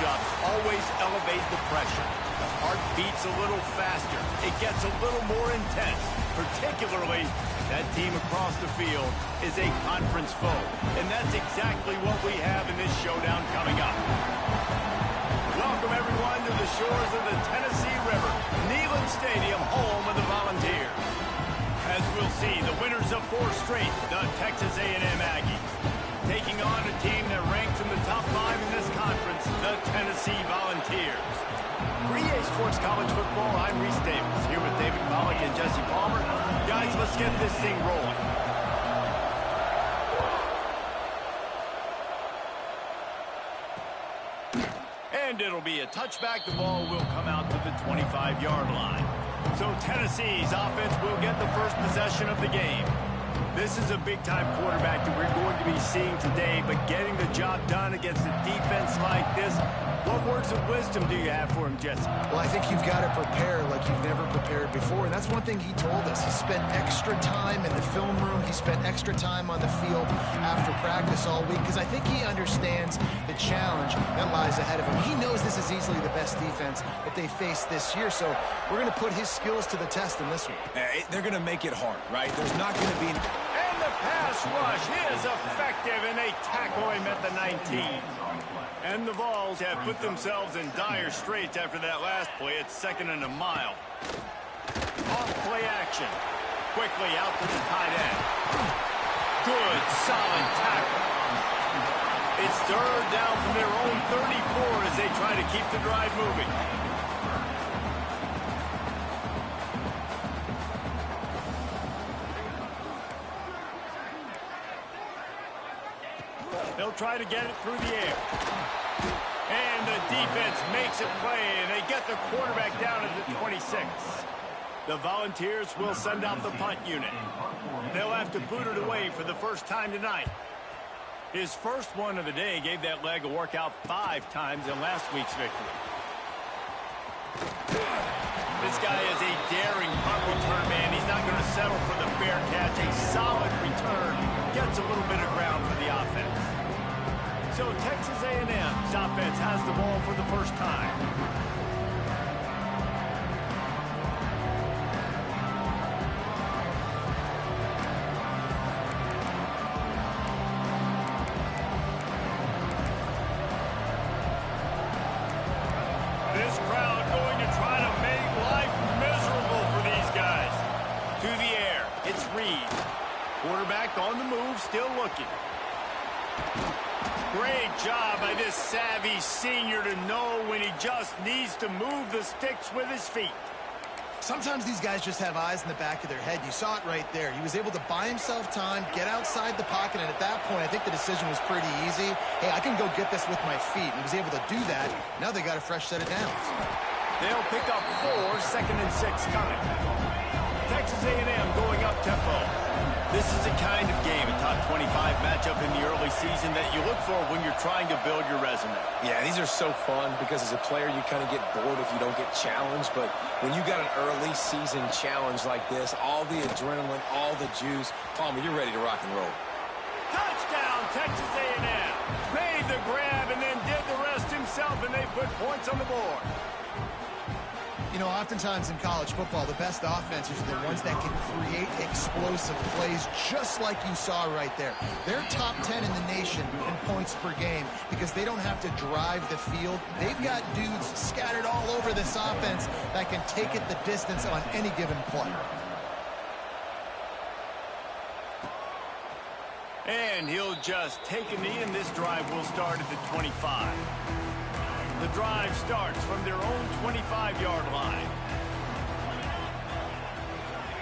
matchups always elevate the pressure. The heart beats a little faster. It gets a little more intense, particularly that team across the field is a conference foe. And that's exactly what we have in this showdown coming up. Welcome, everyone, to the shores of the Tennessee River, Neyland Stadium, home of the Volunteers. As we'll see, the winners of 4 straight, the Texas A&M Aggies, taking on a team that ranks in the top 5 in this conference, the Tennessee Volunteers. For EA Sports College Football, I'm Reese Davis, here with David Pollack and Jesse Palmer. Guys, let's get this thing rolling. And it'll be a touchback. The ball will come out to the 25-yard line. So Tennessee's offense will get the first possession of the game. This is a big-time quarterback that we're going to be seeing today, but getting the job done against a defense like this, what words of wisdom do you have for him, Jesse? Well, I think you've got to prepare like you've never prepared before, and that's one thing he told us. He spent extra time in the film room. He spent extra time on the field after practice all week, because I think he understands the challenge that lies ahead of him. He knows this is easily the best defense that they face this year, so we're going to put his skills to the test in this one. They're going to make it hard, right? There's not going to be... And the pass rush is effective, and they tackle him at the 19. And the Vols have put themselves in dire straits after that last play. It's 2nd and a mile. Off play action. Quickly out to the tight end. Good, solid tackle. It's 3rd down from their own 34 as they try to keep the drive moving. They'll try to get it through the air. And the defense makes a play, and they get the quarterback down at the 26. The Volunteers will send out the punt unit. They'll have to boot it away for the first time tonight. His first one of the day gave that leg a workout 5 times in last week's victory. This guy is a daring punt return man. He's not going to settle for the fair catch. A solid return gets a little bit of ground for the offense. So Texas A&M's offense has the ball for the first time. This crowd going to try to make life miserable for these guys. To the air, it's Reed. Quarterback on the move, still looking. Great job by this savvy senior to know when he just needs to move the sticks with his feet. Sometimes these guys just have eyes in the back of their head. You saw it right there. He was able to buy himself time, get outside the pocket, and at that point, I think the decision was pretty easy. Hey, I can go get this with my feet. And he was able to do that. Now they got a fresh set of downs. They'll pick up 4, 2nd and 6 coming. Texas A&M going up tempo. This is the kind of game, a top 25 matchup in the early season that you look for when you're trying to build your resume. Yeah, these are so fun because as a player, you kind of get bored if you don't get challenged. But when you got an early season challenge like this, all the adrenaline, all the juice, Palmer, you're ready to rock and roll. Touchdown, Texas A&M. Made the grab and then did the rest himself, and they put points on the board. You know, oftentimes in college football, the best offenses are the ones that can create explosive plays, just like you saw right there. They're top 10 in the nation in points per game because they don't have to drive the field. They've got dudes scattered all over this offense that can take it the distance on any given play. And he'll just take a knee, and this drive will start at the 25. The drive starts from their own 25-yard line.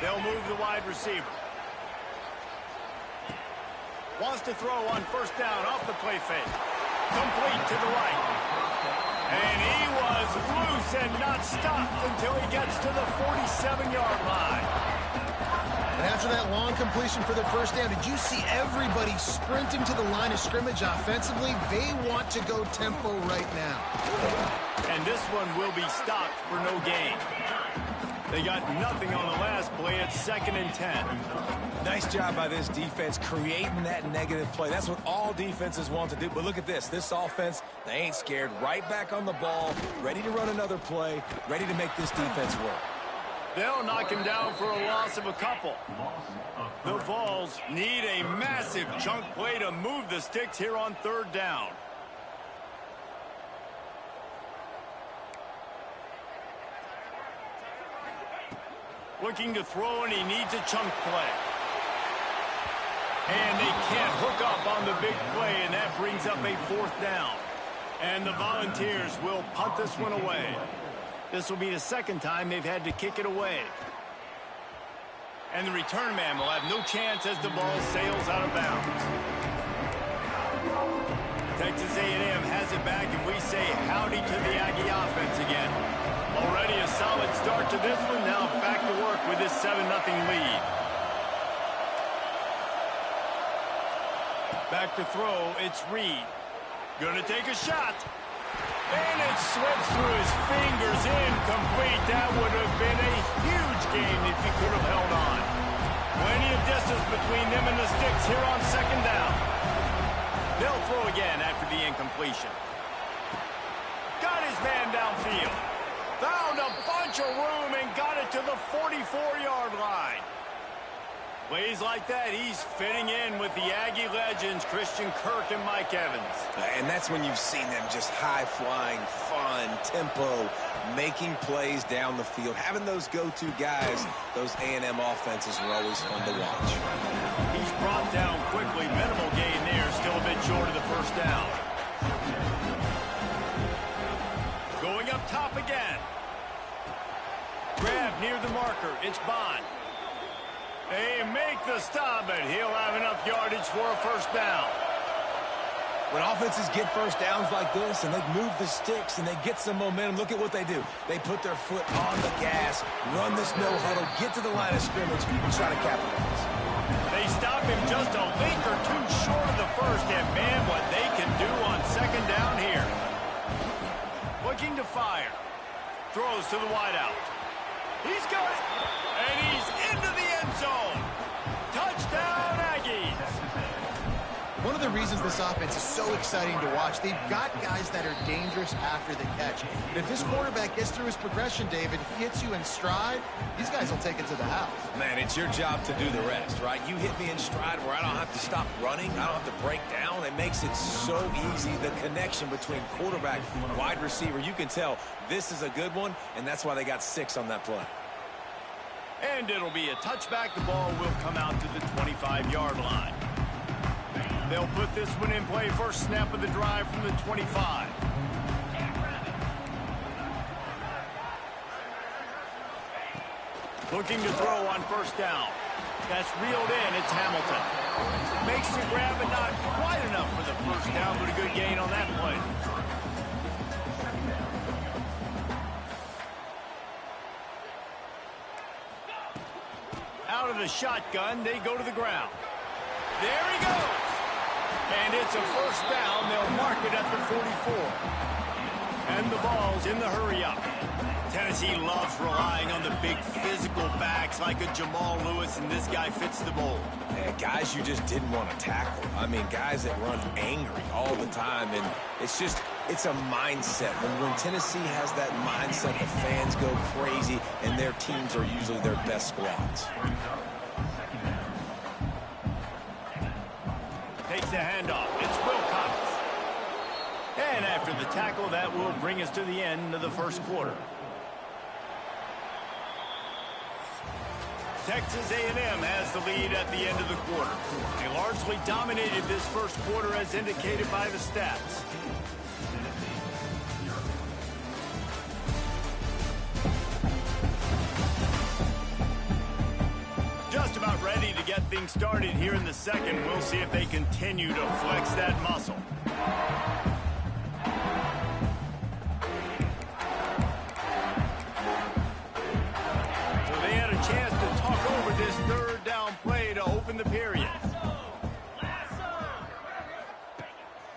They'll move the wide receiver. Wants to throw on 1st down off the play fake. Complete to the right. And he was loose and not stopped until he gets to the 47-yard line. And after that long completion for the 1st down, did you see everybody sprinting to the line of scrimmage offensively? They want to go tempo right now. And this one will be stopped for no gain. They got nothing on the last play at 2nd and 10. Nice job by this defense creating that negative play. That's what all defenses want to do. But look at this. This offense, they ain't scared. Right back on the ball, ready to run another play, ready to make this defense work. They'll knock him down for a loss of a couple. The Vols need a massive chunk play to move the sticks here on 3rd down. Looking to throw, and he needs a chunk play. And they can't hook up on the big play, and that brings up a 4th down. And the Volunteers will punt this one away. This will be the 2nd time they've had to kick it away. And the return man will have no chance as the ball sails out of bounds. Texas A&M has it back, and we say howdy to the Aggie offense again. Already a solid start to this one. Now back to work with this 7-0 lead. Back to throw, it's Reed. Gonna take a shot. And it slips through his fingers, incomplete. That would have been a huge game if he could have held on. Plenty of distance between them and the sticks here on 2nd down. They'll throw again after the incompletion. Got his man downfield. Found a bunch of room and got it to the 44-yard line. Plays like that, he's fitting in with the Aggie legends, Christian Kirk and Mike Evans. And that's when you've seen them just high-flying, fun, tempo, making plays down the field. Having those go-to guys, those A&M offenses are always fun to watch. He's brought down quickly. Minimal gain there, still a bit short of the 1st down. Going up top again. Grab near the marker. It's Bond. They make the stop, but he'll have enough yardage for a 1st down. When offenses get 1st downs like this and they move the sticks and they get some momentum, look at what they do. They put their foot on the gas, run this no-huddle, get to the line of scrimmage, and try to capitalize. They stop him just a link or two short of the 1st, and man, what they can do on 2nd down here. Looking to fire. Throws to the wideout. He's got it, and he's into the end zone. Touchdown, Aggies. One of the reasons this offense is so exciting to watch, they've got guys that are dangerous after the catch. And if this quarterback gets through his progression, David, he hits you in stride, these guys will take it to the house. Man, it's your job to do the rest, right? You hit me in stride where I don't have to stop running. I don't have to break down. It makes it so easy. The connection between quarterback and wide receiver, you can tell this is a good one, and that's why they got 6 on that play. And it'll be a touchback. The ball will come out to the 25-yard line. They'll put this one in play. First snap of the drive from the 25. Looking to throw on 1st down. That's reeled in. It's Hamilton. Makes the grab, but not quite enough for the 1st down, but a good gain on that play. Out of the shotgun, they go to the ground. There he goes. And it's a 1st down. They'll mark it at the 44. And the ball's in the hurry-up. Tennessee loves relying on the big physical backs like a Jamal Lewis, and this guy fits the mold. Yeah, guys you just didn't want to tackle. I mean, guys that run angry all the time, and it's a mindset. When Tennessee has that mindset, the fans go crazy, and their teams are usually their best squads. Takes the handoff. It's Wilcox. And after the tackle, that will bring us to the end of the 1st quarter. Texas A&M has the lead at the end of the quarter. They largely dominated this 1st quarter as indicated by the stats. Just about ready to get things started here in the 2nd. We'll see if they continue to flex that muscle. So they had a chance to talk over this 3rd down play to open the period.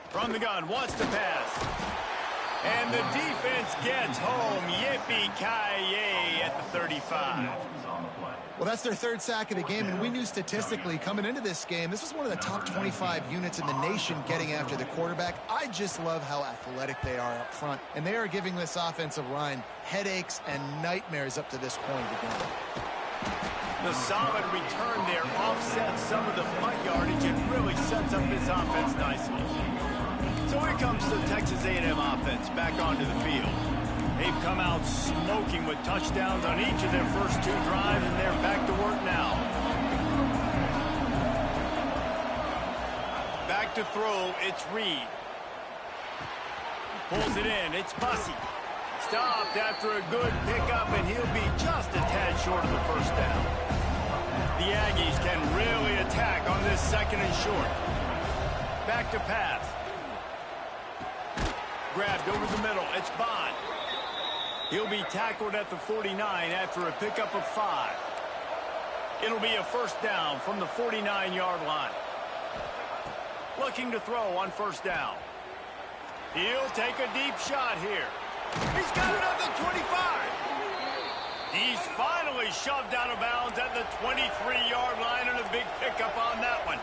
From the gun, wants to pass. And the defense gets home. Yippee-ki-yay at the 35. Well, that's their third sack of the game, and we knew statistically coming into this game, this was one of the top 25 units in the nation getting after the quarterback. I just love how athletic they are up front, and they are giving this offensive line headaches and nightmares up to this point again. The solid return there offsets some of the punt yardage and really sets up this offense nicely. So here comes the Texas A&M offense back onto the field. They've come out smoking with touchdowns on each of their first 2 drives, and they're back to work now. Back to throw, it's Reed. Pulls it in, it's Bussey. Stopped after a good pickup, and he'll be just a tad short of the first down. The Aggies can really attack on this 2nd and short. Back to pass. Grabbed over the middle, it's Bond. He'll be tackled at the 49 after a pickup of 5. It'll be a first down from the 49-yard line. Looking to throw on first down. He'll take a deep shot here. He's got it at the 25. He's finally shoved out of bounds at the 23-yard line, and a big pickup on that one.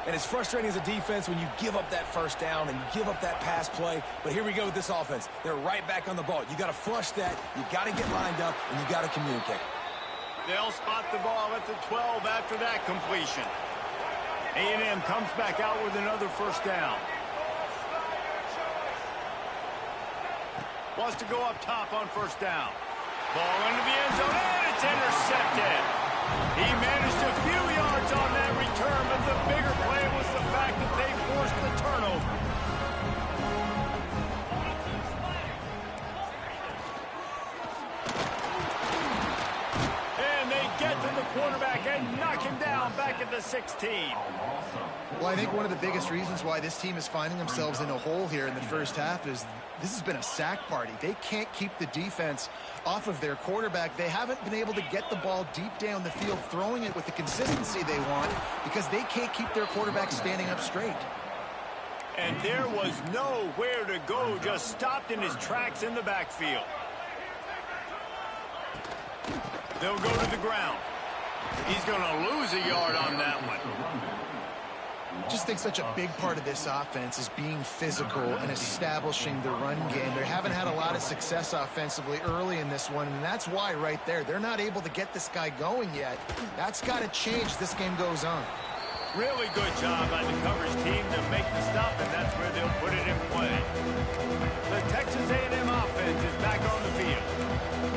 And it's frustrating as a defense when you give up that first down and you give up that pass play. But here we go with this offense. They're right back on the ball. You got to flush that. You got to get lined up, and you got to communicate. They'll spot the ball at the 12 after that completion. A&M comes back out with another first down. Wants to go up top on first down. Ball into the end zone, and it's intercepted. He managed a few yards on that return, but the bigger play was the fact that they forced the turnover. And they get to the quarterback and knock him down back at the 16. Well, I think one of the biggest reasons why this team is finding themselves in a hole here in the first half is this has been a sack party. They can't keep the defense off of their quarterback. They haven't been able to get the ball deep down the field, throwing it with the consistency they want because they can't keep their quarterback standing up straight. And there was nowhere to go, just stopped in his tracks in the backfield. They'll go to the ground. He's going to lose a yard on that one. Just think such a big part of this offense is being physical and establishing the run game. They haven't had a lot of success offensively early in this one, and that's why right there. They're not able to get this guy going yet. That's got to change as this game goes on. Really good job by the coverage team to make the stop, and that's where they'll put it in play. The Texas A&M offense is back on the field.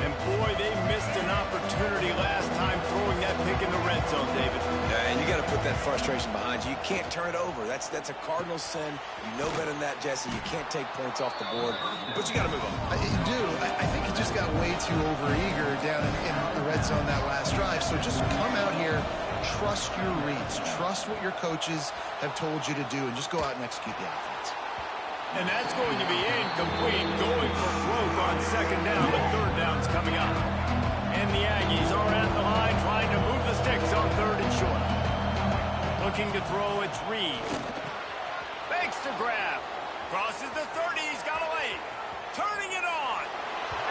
And boy, they missed an opportunity last time throwing that pick in the red zone, David. Yeah, and you got to put that frustration behind you. You can't turn it over. That's a cardinal sin. You know better than that, Jesse. You can't take points off the board, but you got to move on. You do. I think he just got way too overeager down in the red zone that last drive. So just come out here, trust your reads, trust what your coaches have told you to do, and just go out and execute the offense. And that's going to be incomplete, going for broke on second down, but third down's coming up. And the Aggies are at the line trying to move the sticks on third and short. Looking to throw, it's Reed. Makes the grab. Crosses the 30, he's got a lane. Turning it on.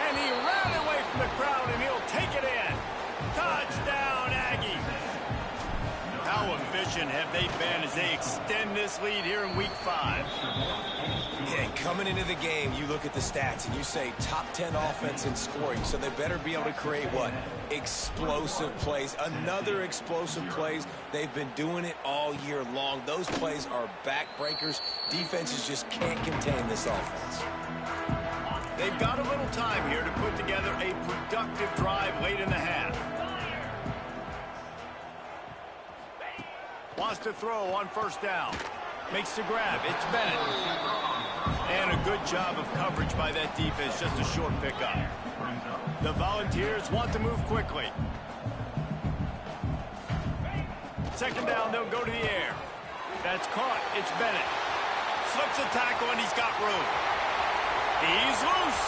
And he ran away from the crowd, and he'll take it in. Touchdown, Aggies. How efficient have they been as they extend this lead here in Week 5? Yeah, coming into the game, you look at the stats and you say top 10 offense in scoring, so they better be able to create what? Explosive plays. Another explosive plays. They've been doing it all year long. Those plays are backbreakers. Defenses just can't contain this offense. They've got a little time here to put together a productive drive late in the half. Wants to throw on first down. Makes the grab. It's Bennett. And a good job of coverage by that defense. Just a short pickup. The Volunteers want to move quickly. Second down, they'll go to the air. That's caught. It's Bennett. Slips a tackle, and he's got room. He's loose.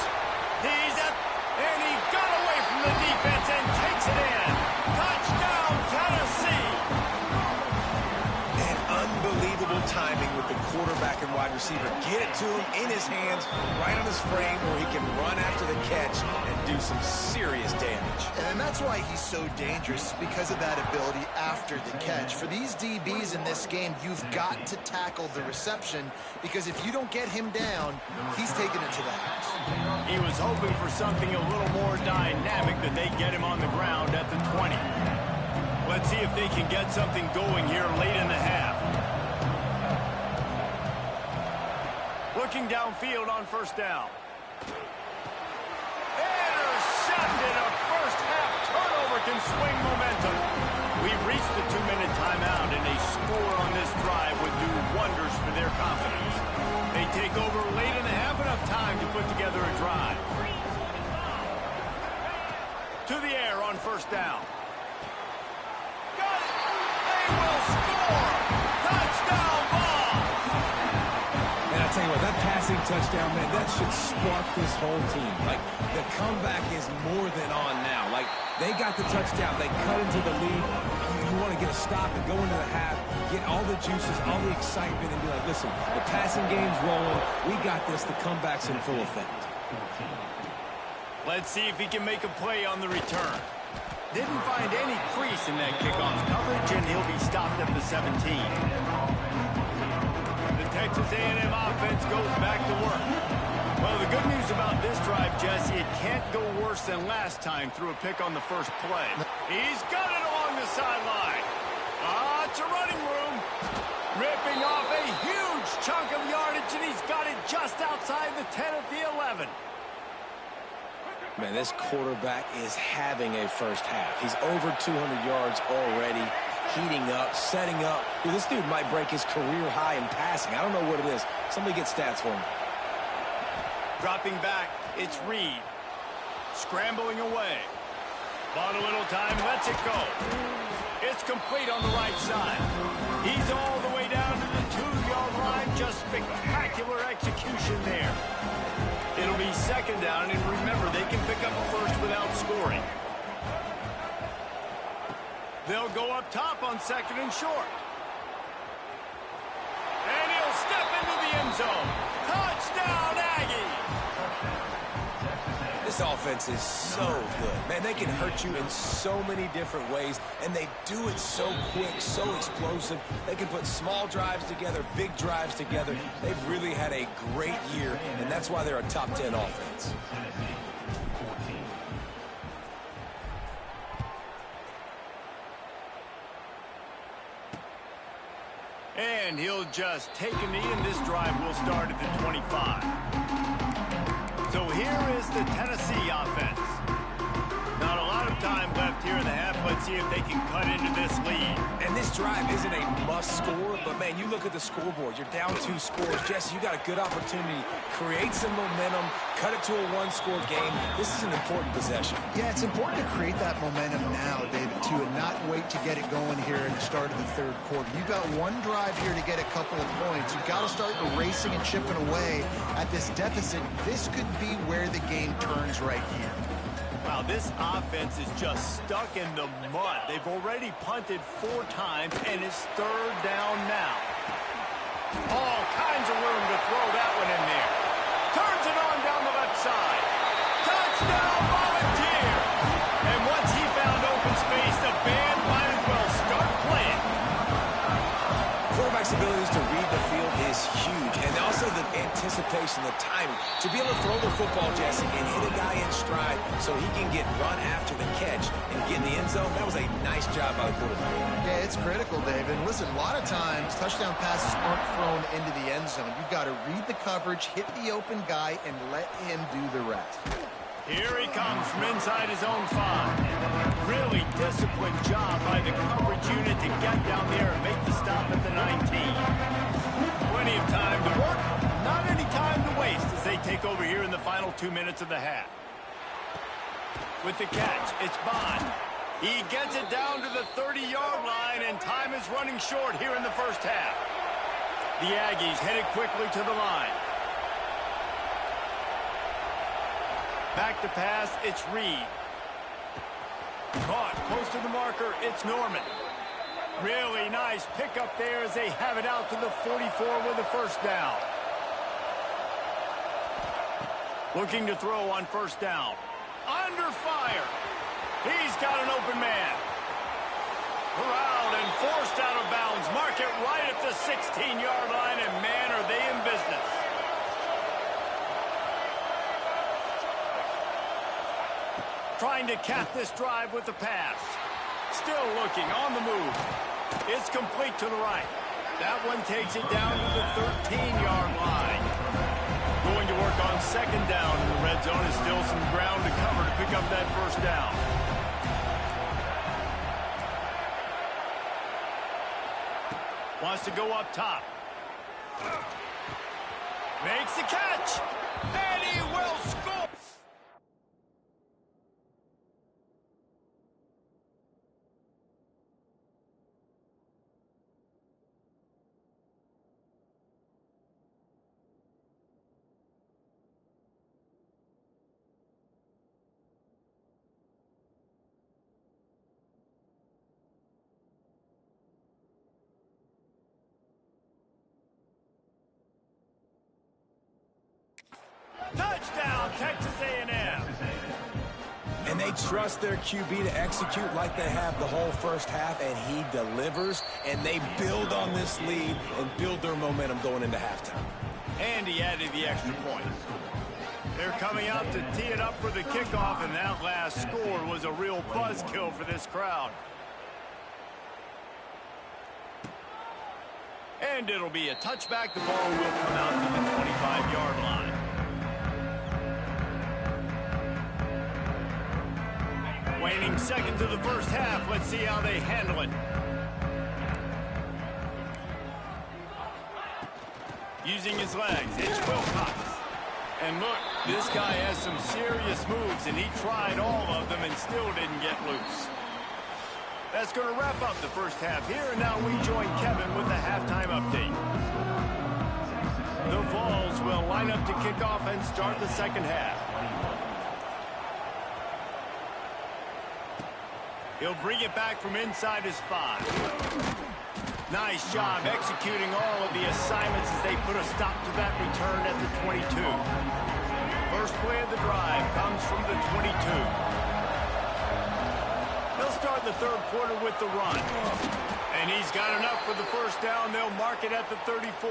And he got away from the defense and takes it in. Touchdown, Tennessee. Unbelievable timing with the quarterback and wide receiver get it to him in his hands, right on his frame where he can run after the catch and do some serious damage. And that's why he's so dangerous, because of that ability after the catch. For these DBs in this game, you've got to tackle the reception, because if you don't get him down, he's taking it to the house. He was hoping for something a little more dynamic than they get him on the ground at the 20. Let's see if they can get something going here late in the half. Looking downfield on first down. Intercepted. A first half turnover can swing momentum. We've reached the 2-minute timeout, and a score on this drive would do wonders for their confidence. They take over late in the half, enough time to put together a drive. To the air on first down. Got it! They will score! Touchdown ball! And I tell you what, that passing touchdown, man, that should spark this whole team. Like, the comeback is more than on now. Like, they got the touchdown. They cut into the lead. You want to get a stop and go into the half, get all the juices, all the excitement, and be like, listen, the passing game's rolling. We got this. The comeback's in full effect. Let's see if he can make a play on the return. Didn't find any crease in that kickoff coverage, and he'll be stopped at the 17. The Texas A&M offense goes back to work. Well, the good news about this drive, Jesse, it can't go worse than last time through a pick on the first play. He's got it along the sideline. It's a running room. Ripping off a huge chunk of yardage, and he's got it just outside the 10 at the 11. Man, this quarterback is having a first half. He's over 200 yards already, heating up, setting up. Dude, this dude might break his career high in passing. I don't know what it is. Somebody get stats for me. Dropping back, it's Reed. Scrambling away. Bought a little time, lets it go. It's complete on the right side. He's all the way down to the 2-yard line. Just spectacular execution there. It'll be second down, and remember, they can pick up a first without scoring. They'll go up top on second and short. And he'll step into the end zone. Touchdown, Aggies! This offense is so good. Man, they can hurt you in so many different ways, and they do it so quick, so explosive. They can put small drives together, big drives together. They've really had a great year, and that's why they're a top 10 offense. And he'll just take a knee, and this drive will start at the 25. So here is the Tennessee offense. Not a lot of time left here in the half. Let's see if they can cut into this lead. And this drive isn't a must score, but man, you look at the scoreboard. You're down 2 scores. Jesse, you got a good opportunity. Create some momentum. Cut it to a 1-score game. This is an important possession. Yeah, it's important to create that momentum now, David, too, and not wait to get it going here in the start of the third quarter. You've got one drive here to get a couple of points. You've got to start erasing and chipping away at this deficit. This could be where the game turns right here. Wow, this offense is just stuck in the mud. They've already punted 4 times, and it's third down now. All kinds of room to throw that one in there. Turns it on down the left side. Touchdown, Volunteer! And once he found open space, the band might as well start playing. Quarterback's abilities to read the field is huge, and also the anticipation, the timing. To be able to throw the football, Jesse, and hit a guy in stride so he can get run after the catch and get in the end zone, that was a nice job by the quarterback. Yeah, it's critical, David. Listen, a lot of times, touchdown passes aren't thrown into the end zone. You've got to read the coverage, hit the open guy, and let him do the rest. Here he comes from inside his own 5. Really disciplined job by the coverage unit to get down there and make the stop at the 19. Plenty of time to work, not any time to waste as they take over here in the final 2 minutes of the half. With the catch, it's Bond. He gets it down to the 30-yard line, and time is running short here in the first half. The Aggies headed quickly to the line. Back to pass, it's Reed. Caught close to the marker, it's Norman. Really nice pickup there as they have it out to the 44 with a first down. Looking to throw on first down. Under fire. He's got an open man. Corralled and forced out of bounds. Mark it right at the 16-yard line, and man, are they in business. Trying to cap this drive with the pass. Still looking on the move. It's complete to the right. That one takes it down to the 13-yard line. Going to work on second down in the red zone. Is still some ground to cover to pick up that first down. Wants to go up top. Makes the catch. And he will score. Touchdown, Texas A&M. And they trust their QB to execute like they have the whole first half, and he delivers, and they build on this lead and build their momentum going into halftime. And he added the extra point. They're coming out to tee it up for the kickoff, and that last score was a real buzzkill for this crowd. And it'll be a touchback. The ball will come out to the 25-yard line. Waning seconds of the first half. Let's see how they handle it. Using his legs, it's Wilcox. And look, this guy has some serious moves, and he tried all of them and still didn't get loose. That's going to wrap up the first half here, and now we join Kevin with the halftime update. The Vols will line up to kick off and start the second half. He'll bring it back from inside his 5. Nice job executing all of the assignments as they put a stop to that return at the 22. First play of the drive comes from the 22. They'll start the third quarter with the run. And he's got enough for the first down. They'll mark it at the 34.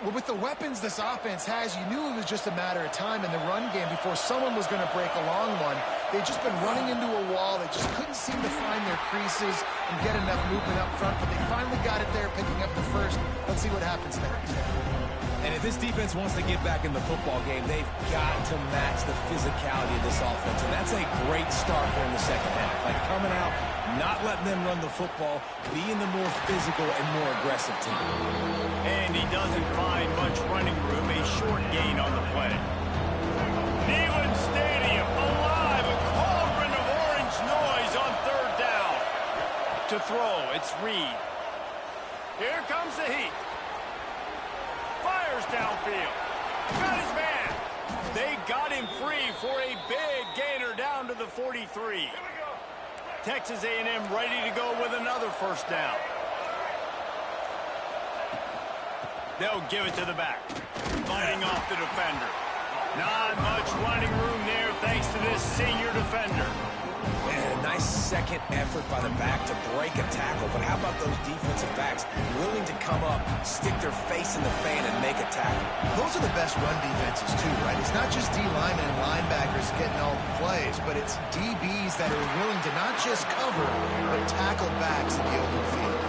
Well, with the weapons this offense has, you knew it was just a matter of time in the run game before someone was going to break a long one. They've just been running into a wall. They just couldn't seem to find their creases and get enough movement up front, but they finally got it there, picking up the first. Let's see what happens next. And if this defense wants to get back in the football game, they've got to match the physicality of this offense. And that's a great start here in the second half. Like coming out, not letting them run the football, being the more physical and more aggressive team. And he doesn't find much running room. A short gain on the play. Neyland Stadium alive. A cauldron of orange noise on third down. To throw, it's Reed. Here comes the heat. Fires downfield. Got his man. They got him free for a big gainer down to the 43. Texas A&M ready to go with another first down. They'll give it to the back. Fighting off the defender. Not much running room there thanks to this senior defender. And a nice second effort by the back to break a tackle. But how about those defensive backs willing to come up, stick their face in the fan, and make a tackle? Those are the best run defenses, too, right? It's not just D-linemen and linebackers getting all the plays, but it's DBs that are willing to not just cover, but tackle backs in the open field.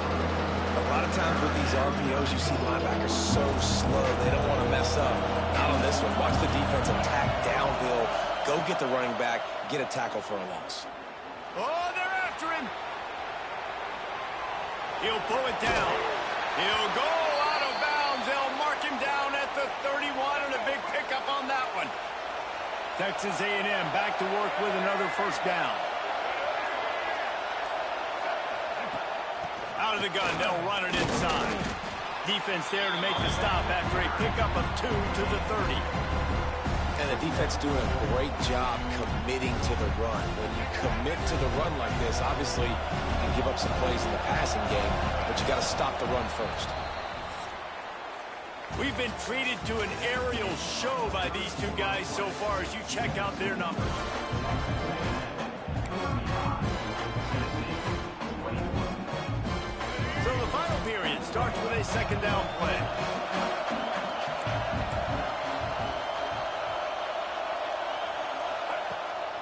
A lot of times with these RPOs, you see linebackers so slow, they don't want to mess up. Not on this one. Watch the defense attack downhill, go get the running back, get a tackle for a loss. Oh, they're after him. He'll pull it down. He'll go out of bounds. They'll mark him down at the 31, and a big pickup on that one. Texas A&M back to work with another first down. Out of the gun, they'll run it inside. Defense there to make the stop after a pickup of 2 to the 30. And the defense doing a great job committing to the run. When you commit to the run like this, obviously you can give up some plays in the passing game, but you got to stop the run first. We've been treated to an aerial show by these two guys so far as you check out their numbers. So the final period starts with a second down play.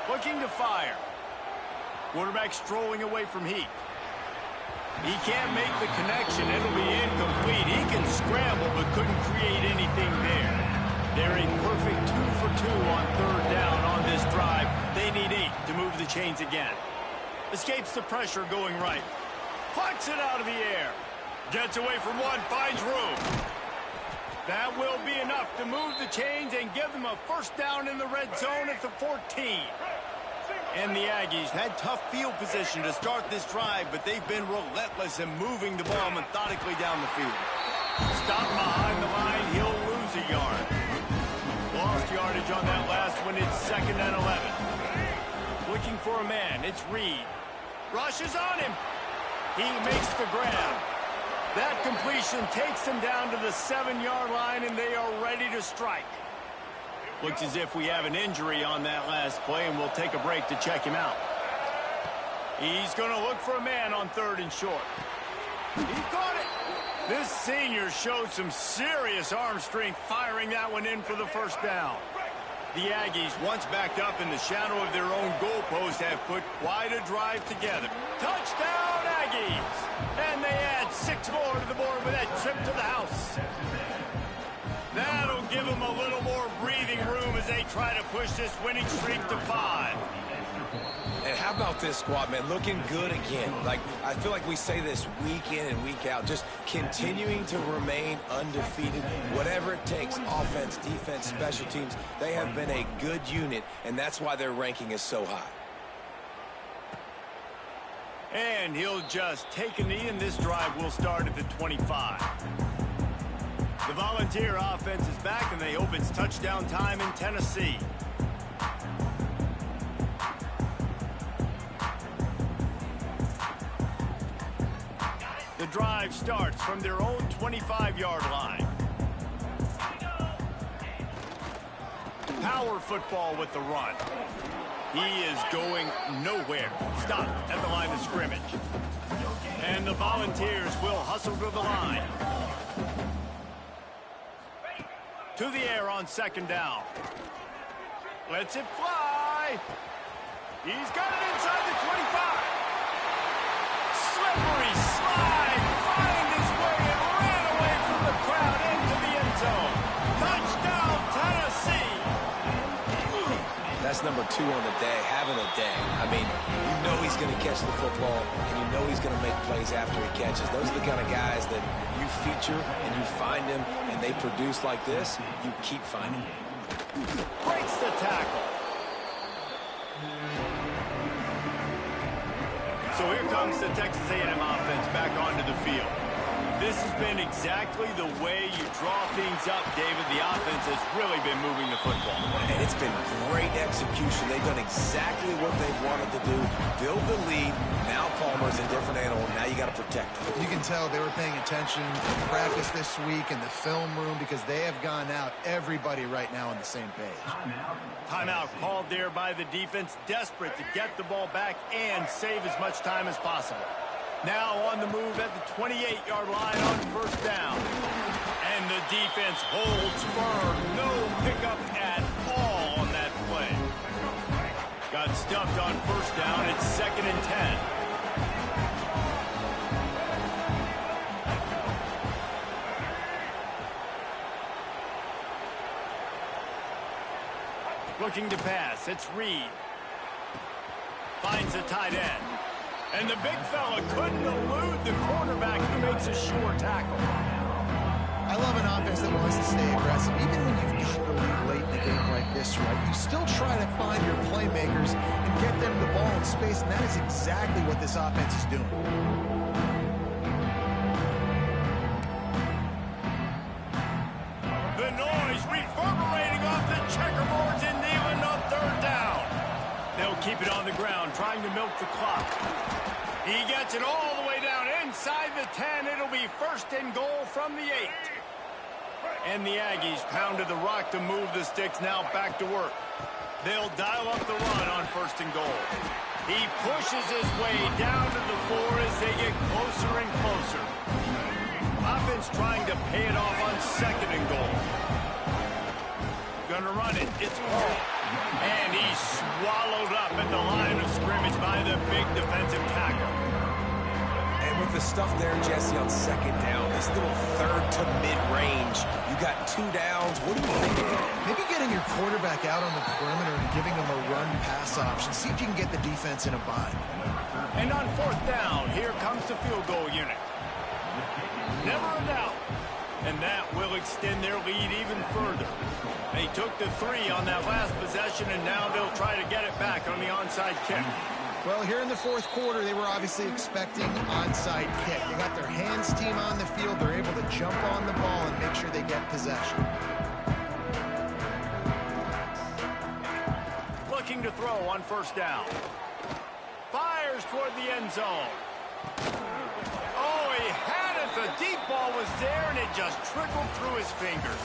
Looking to fire. Quarterback strolling away from Heat. He can't make the connection. It'll be incomplete. He can scramble but couldn't create anything there. They're a perfect 2 for 2 on third down on this drive. They need 8 to move the chains again. Escapes the pressure going right. Plucks it out of the air. Gets away from one, finds room. That will be enough to move the chains and give them a first down in the red zone at the 14. And the Aggies had tough field position to start this drive, but they've been relentless in moving the ball methodically down the field. Stop behind the line, he'll lose a yard. Lost yardage on that last one. It's 2nd and 11. Looking for a man, it's Reed. Rushes on him. He makes the grab. That completion takes them down to the 7-yard line, and they are ready to strike. Looks as if we have an injury on that last play, and we'll take a break to check him out. He's going to look for a man on 3rd and short. He caught it. This senior showed some serious arm strength firing that one in for the first down. The Aggies, once backed up in the shadow of their own goalpost, have put quite a drive together. Touchdown, Aggies! And they add 6 more to the board with that trip to the house. That'll give them a little more breathing room as they try to push this winning streak to 5. And how about this squad, man? Looking good again. Like, I feel like we say this week in and week out, just continuing to remain undefeated. Whatever it takes, offense, defense, special teams, they have been a good unit, and that's why their ranking is so high. And he'll just take a knee, and this drive will start at the 25. The Volunteer offense is back, and they hope it's touchdown time in Tennessee. The drive starts from their own 25-yard line. Power football with the run. He is going nowhere. Stopped at the line of scrimmage. And the Volunteers will hustle to the line. To the air on 2nd down. Lets it fly. He's got it inside the 25. Slippery slide. Find his way and ran away from the crowd into the end zone. Touchdown, Tennessee. That's number 2 on the day, having a day. I mean, you know he's going to catch the football, and you know he's going to make plays after he catches. Those are the kind of guys that you feature and you find them, and they produce like this, you keep finding them. Breaks the tackle. So here comes the Texas A&M offense back onto the field. This has been exactly the way you draw things up, David. The offense has really been moving the football. And it's been great execution. They've done exactly what they've wanted to do. Build the lead. Now Palmer's a different animal. Now you got to protect him. You can tell they were paying attention to practice this week in the film room because they have gone out, everybody right now on the same page. Timeout called there by the defense, desperate to get the ball back and save as much time as possible. Now on the move at the 28-yard line on 1st down. And the defense holds firm. No pickup at all on that play. Got stuffed on 1st down. It's 2nd and 10. Looking to pass. It's Reed. Finds a tight end. And the big fella couldn't elude the quarterback who makes a sure tackle. I love an offense that wants to stay aggressive. Even when you've got the lead late in the game like this, right, you still try to find your playmakers and get them the ball in space, and that is exactly what this offense is doing. The noise reverberating off the checkerboards in Neyland on 3rd down. They'll keep it on the ground, trying to milk the clock. He gets it all the way down inside the 10. It'll be 1st and goal from the 8. And the Aggies pounded the rock to move the sticks now back to work. They'll dial up the run on 1st and goal. He pushes his way down to the 4 as they get closer and closer. Offense trying to pay it off on 2nd and goal. Gonna run it. It's Paul. And he's swallowed up at the line of scrimmage by the big defensive tackle. And with the stuff there, Jesse, on 2nd down, this little 3rd to mid-range, you got 2 downs. What do you think? Maybe getting your quarterback out on the perimeter and giving him a run-pass option. See if you can get the defense in a bind. And on 4th down, here comes the field goal unit. Never a doubt. And that will extend their lead even further. They took the 3 on that last possession, and now they'll try to get it back on the onside kick. Well, here in the 4th quarter, they were obviously expecting onside kick. They got their hands team on the field. They're able to jump on the ball and make sure they get possession. Looking to throw on 1st down. Fires toward the end zone. Oh, he had it. The deep ball was there, and it just trickled through his fingers.